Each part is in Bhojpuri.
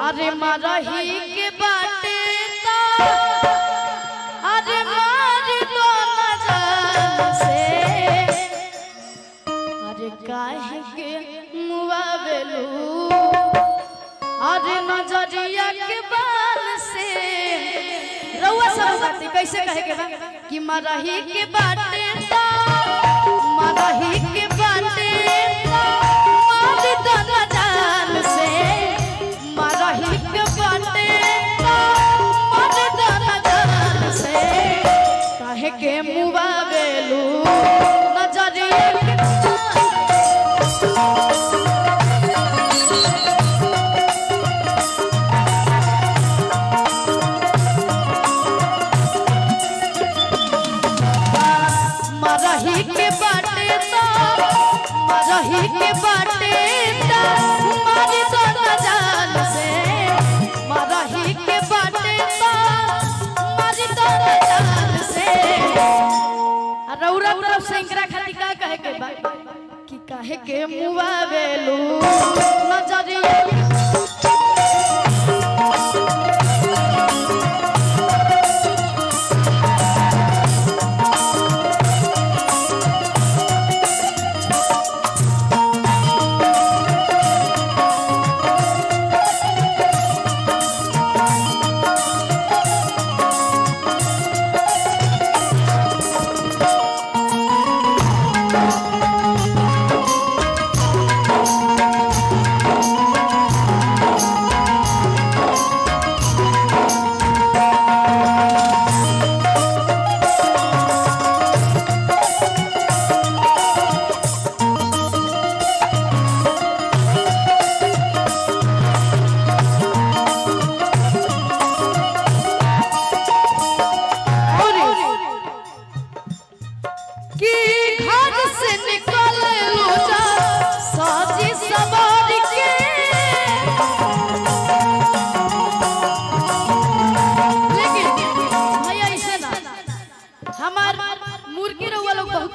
अरे मरही के बाटे ता अरे मार दो नजर से अरे काहे के मुआवेलू अरे नजरिया के बाल से रउआ सब बातें कैसे कहे के बा कि मरही के बाटे ता मरही के बाटे ता मार दो नजर से मरही के बाटे ता मार दो नजर से काहे के मुआवेलू नजरिया के मरही के बाटे ता मरही के बाटे ता मार दो नजर से मरही के बाटे ता मार दो नजर से रउरा तरफ से इंकरा खाती का कहे के बा कि काहे के मुआवेलू नजरिया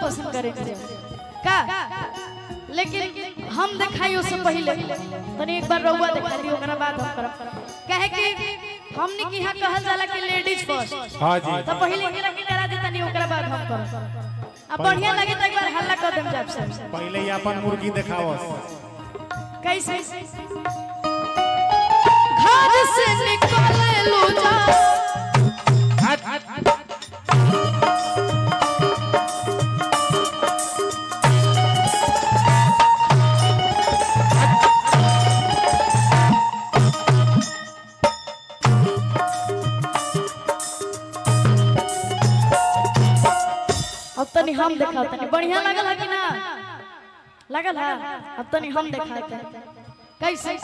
पसंद करे का लेकिन हम दिखाई उससे पहले तनी एक बार रउआ दिखा दी ओकरा बाद हम करब कहे कि हमनी के यहां कहल जाला कि लेडीज फर्स्ट हां जी तो पहले के रखी करा दी तनी ओकरा बाद हम करब अब बढ़िया लगे तो एक बार हल्ला कर देम जब से पहले ही अपन मुर्गी दिखाओ कैसे घर से निकले लो जा अब तनी हम दिखाओ तनी बढ़िया लगल है कि ना लगल है अब तनी हम दिखाते हैं कैसे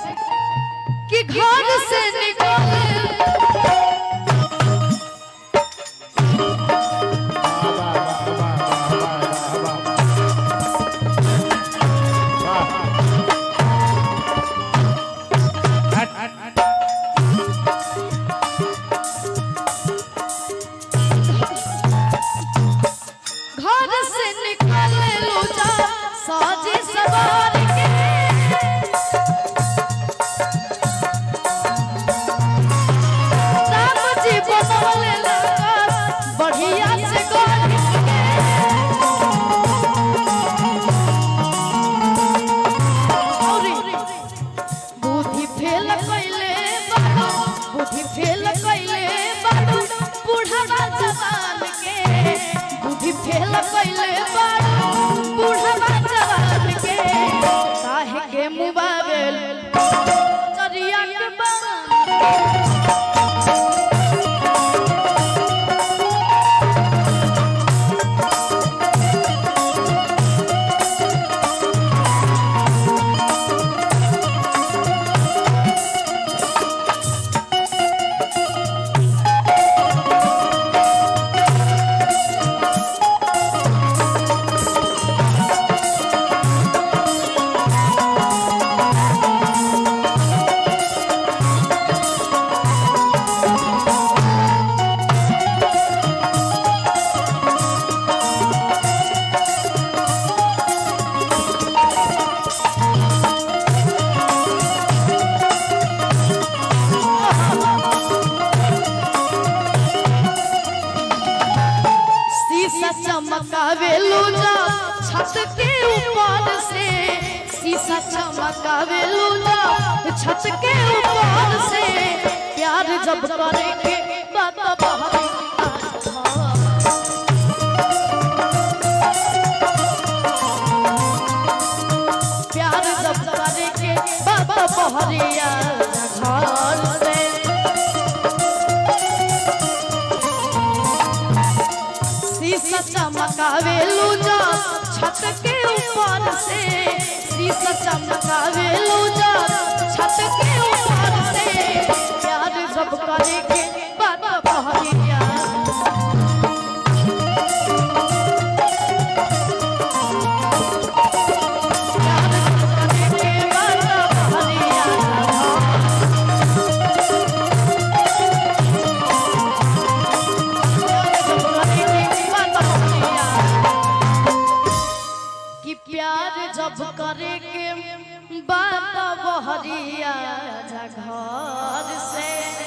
कि घर से निकले सवार के छत के ऊपर से शीशा चमकावे लूला छत के ऊपर से प्यार जब करे के बात बहरी प्यार जब करे के बात बहरिया घर से शीशा चमकावे लूला छत के ऊपर से शीशा चमकावे लूला छत के ऊपर से प्यार जब करे के बात बहरिया प्यार जब करे के बात बहरिया घर से